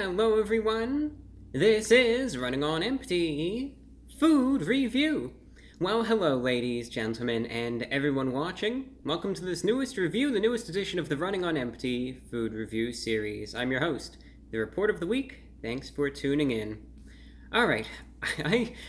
Hello everyone, this is Running on Empty Food Review. Well, hello ladies, gentlemen, and everyone watching. Welcome to this newest review, the newest edition of the Running on Empty Food Review series. I'm your host, the Report of the Week. Thanks for tuning in. Alright,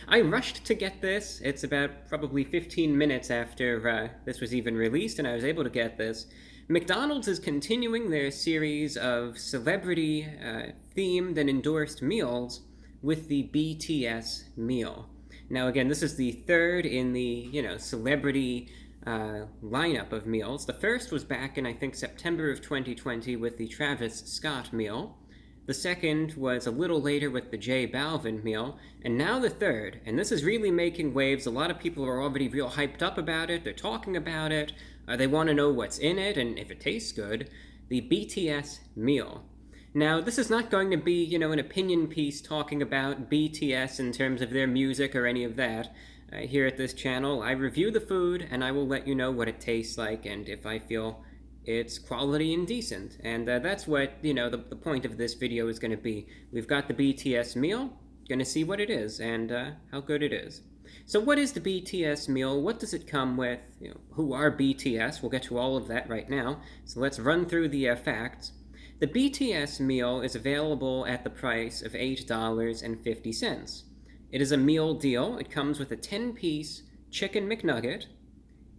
I rushed to get this. It's about probably 15 minutes after this was even released, and I was able to get this. McDonald's is continuing their series of celebrity-themed and endorsed meals with the BTS meal. Now, again, this is the third in the, celebrity lineup of meals. The first was back in, I think, September of 2020 with the Travis Scott meal. The second was a little later with the J Balvin meal, and now the third, and this is really making waves. A lot of people are already real hyped up about it, they're talking about it, they want to know what's in it and if it tastes good, the BTS meal. Now, this is not going to be, an opinion piece talking about BTS in terms of their music or any of that. Here at this channel, I review the food, and I will let you know what it tastes like and if I feel it's quality and decent, and that's what, the point of this video is going to be. We've got the BTS meal, going to see what it is and how good it is. So what is the BTS meal? What does it come with? Who are BTS? We'll get to all of that right now, so let's run through the facts. The BTS meal is available at the price of $8.50. It is a meal deal. It comes with a 10-piece chicken McNugget,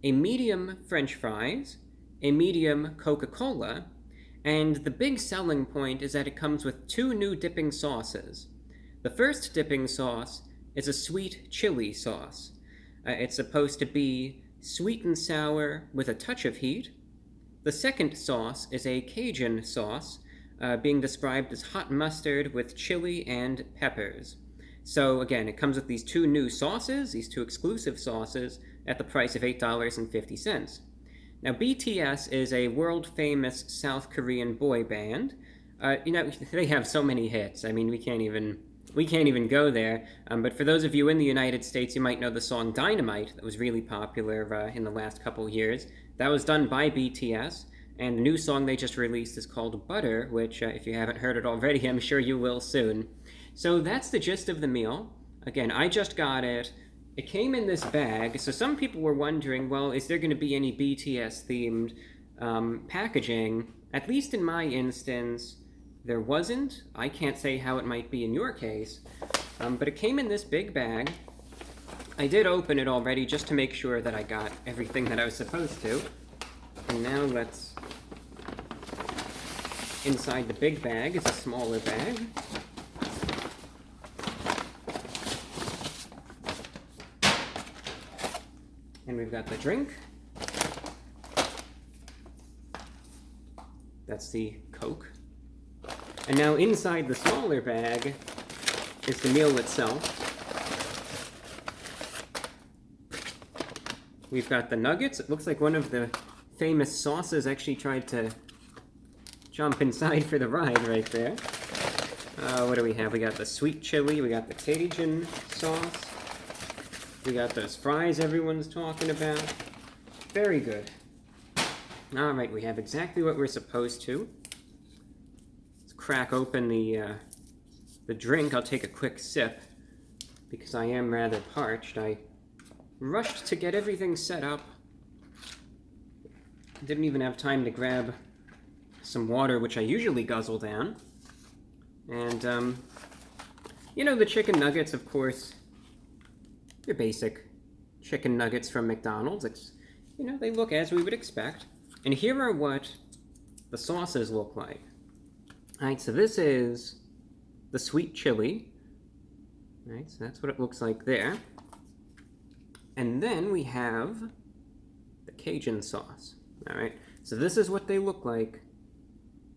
a medium French fries, a medium Coca-Cola, and the big selling point is that it comes with 2 new dipping sauces. The first dipping sauce is a sweet chili sauce. It's supposed to be sweet and sour with a touch of heat. The second sauce is a Cajun sauce, being described as hot mustard with chili and peppers. So again, it comes with these 2 new sauces, these 2 exclusive sauces, at the price of $8.50. Now, BTS is a world-famous South Korean boy band. They have so many hits. I mean, we can't even go there. But for those of you in the United States, you might know the song Dynamite that was really popular in the last couple years. That was done by BTS, and the new song they just released is called Butter, which, if you haven't heard it already, I'm sure you will soon. So that's the gist of the meal. Again, I just got it. It came in this bag, so some people were wondering, well, is there going to be any BTS-themed packaging? At least in my instance, there wasn't. I can't say how it might be in your case, but it came in this big bag. I did open it already just to make sure that I got everything that I was supposed to. And now let's... Inside the big bag is a smaller bag. And we've got the drink. That's the Coke. And now inside the smaller bag is the meal itself. We've got the nuggets. It looks like one of the famous sauces actually tried to jump inside for the ride right there. What do we have? We got the sweet chili. We got the Cajun sauce. We got those fries everyone's talking about. Very good. Alright, we have exactly what we're supposed to. Let's crack open the drink. I'll take a quick sip because I am rather parched. I rushed to get everything set up. Didn't even have time to grab some water, which I usually guzzle down. And, the chicken nuggets, of course, your basic chicken nuggets from McDonald's. It's, they look as we would expect. And here are what the sauces look like. Alright, so this is the sweet chili. Alright, so that's what it looks like there. And then we have the Cajun sauce. Alright, so this is what they look like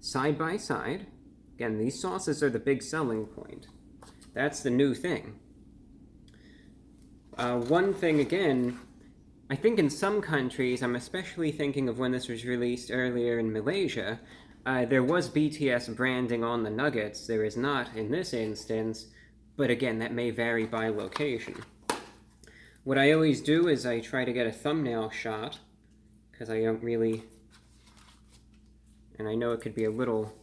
side by side. Again, these sauces are the big selling point. That's the new thing. One thing, again, I think in some countries, I'm especially thinking of when this was released earlier in Malaysia, there was BTS branding on the nuggets. There is not in this instance, but again, that may vary by location. What I always do is I try to get a thumbnail shot, because I don't really, and I know it could be a little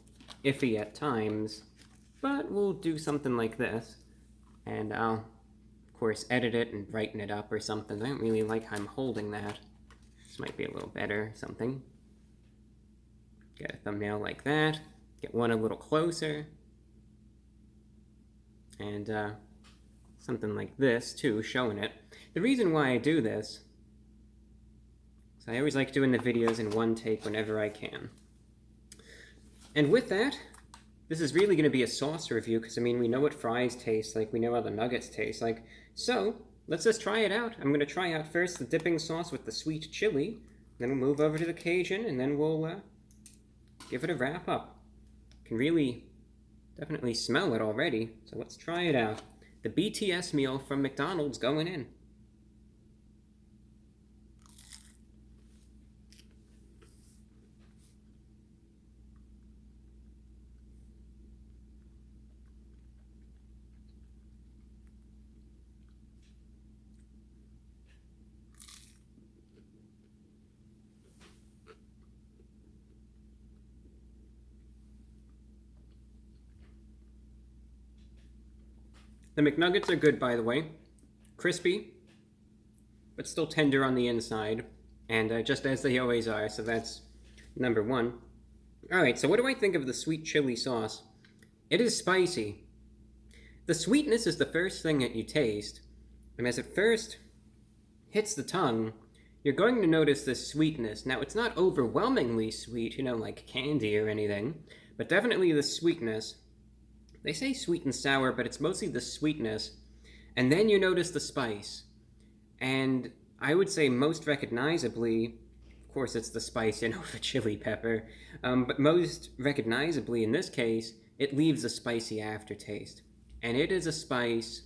iffy at times, but what, we'll do something like this, and I'll, of course, edit it and brighten it up or something. I don't really like how I'm holding that. This might be a little better, something. Get a thumbnail like that, get one a little closer, and something like this, too, showing it. The reason why I do this is I always like doing the videos in one take whenever I can. And with that, this is really going to be a sauce review, because, I mean, we know what fries taste like, we know how the nuggets taste like, so let's just try it out. I'm going to try out first the dipping sauce with the sweet chili, then we'll move over to the Cajun, and then we'll give it a wrap up. Can really definitely smell it already, so let's try it out. The BTS meal from McDonald's going in. The McNuggets are good, by the way. Crispy, but still tender on the inside, and just as they always are, so that's number one. Alright, so what do I think of the sweet chili sauce? It is spicy. The sweetness is the first thing that you taste, and as it first hits the tongue, you're going to notice this sweetness. Now, it's not overwhelmingly sweet, you know, like candy or anything, but definitely the sweetness. They say sweet and sour, but it's mostly the sweetness. And then you notice the spice. And I would say most recognizably, of course it's the spice, you know, the chili pepper, but most recognizably in this case, it leaves a spicy aftertaste. And it is a spice,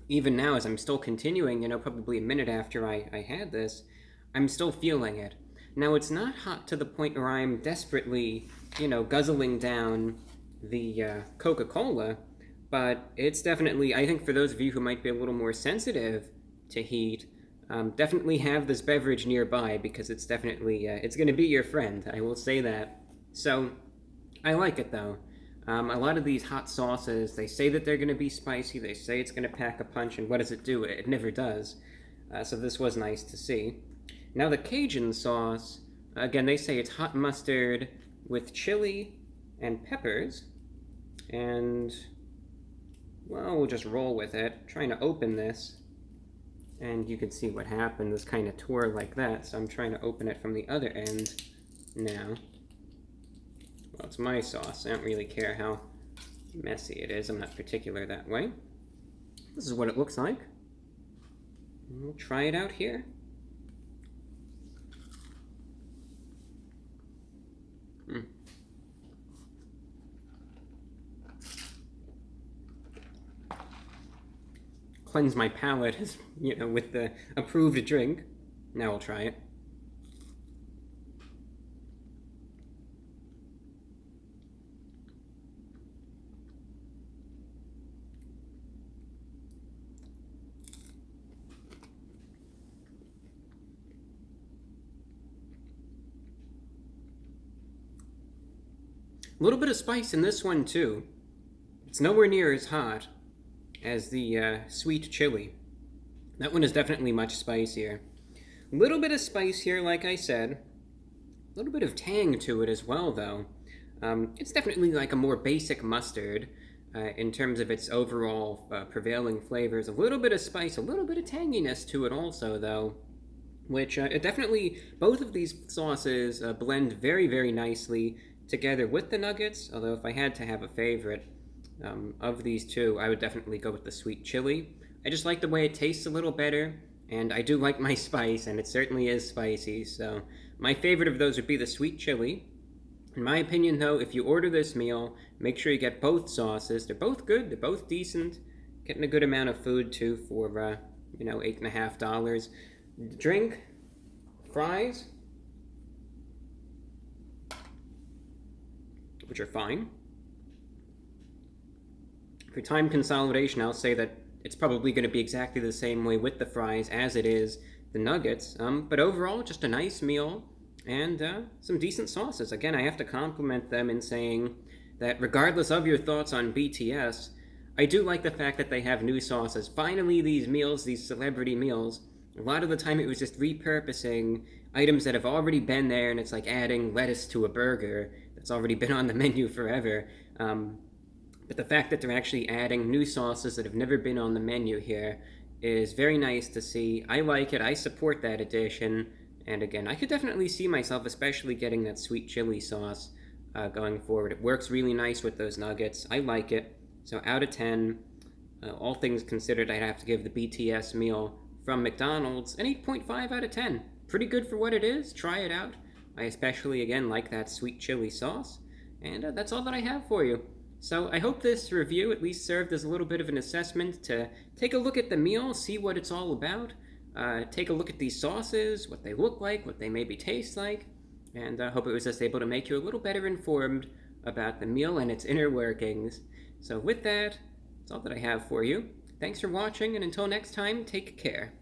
even now as I'm still continuing, you know, probably a minute after I had this, I'm still feeling it. Now, it's not hot to the point where I'm desperately, you know, guzzling down the Coca-Cola, but it's definitely, I think for those of you who might be a little more sensitive to heat, definitely have this beverage nearby, because it's definitely, it's going to be your friend, I will say that. So, I like it though. A lot of these hot sauces, they say that they're going to be spicy, they say it's going to pack a punch, and what does it do? It never does. So this was nice to see. Now the Cajun sauce, again, they say it's hot mustard with chili and peppers, and, well, we'll just roll with it. Trying to open this, and you can see what happened. This kind of tore like that, so I'm trying to open it from the other end now. Well, it's my sauce. I don't really care how messy it is. I'm not particular that way. This is what it looks like. We'll try it out here. Cleanse my palate, as you know, with the approved drink. Now we'll try it. A little bit of spice in this one too. It's nowhere near as hot as the sweet chili. That one is definitely much spicier. A little bit of spice here, like I said. A little bit of tang to it as well, though. It's definitely like a more basic mustard in terms of its overall prevailing flavors. A little bit of spice, a little bit of tanginess to it also, though, which it definitely, both of these sauces blend very, very nicely together with the nuggets, although if I had to have a favorite of these two, I would definitely go with the sweet chili. I just like the way it tastes a little better, and I do like my spice, and it certainly is spicy, so my favorite of those would be the sweet chili. In my opinion, though, if you order this meal, make sure you get both sauces. They're both good, they're both decent, getting a good amount of food, too, for, you know, $8.50. Drink, fries, which are fine. For time consolidation, I'll say that it's probably going to be exactly the same way with the fries as it is the nuggets, but overall, just a nice meal, and some decent sauces. Again, I have to compliment them in saying that regardless of your thoughts on BTS, I do like the fact that they have new sauces. Finally, these meals, these celebrity meals, a lot of the time it was just repurposing items that have already been there, and it's like adding lettuce to a burger that's already been on the menu forever. But the fact that they're actually adding new sauces that have never been on the menu here is very nice to see. I like it. I support that addition. And again, I could definitely see myself especially getting that sweet chili sauce going forward. It works really nice with those nuggets. I like it. So out of 10, all things considered, I'd have to give the BTS meal from McDonald's an 8.5 out of 10. Pretty good for what it is. Try it out. I especially, again, like that sweet chili sauce. And that's all that I have for you. So I hope this review at least served as a little bit of an assessment to take a look at the meal, see what it's all about, take a look at these sauces, what they look like, what they maybe taste like, and I hope it was just able to make you a little better informed about the meal and its inner workings. So with that, that's all that I have for you. Thanks for watching, and until next time, take care.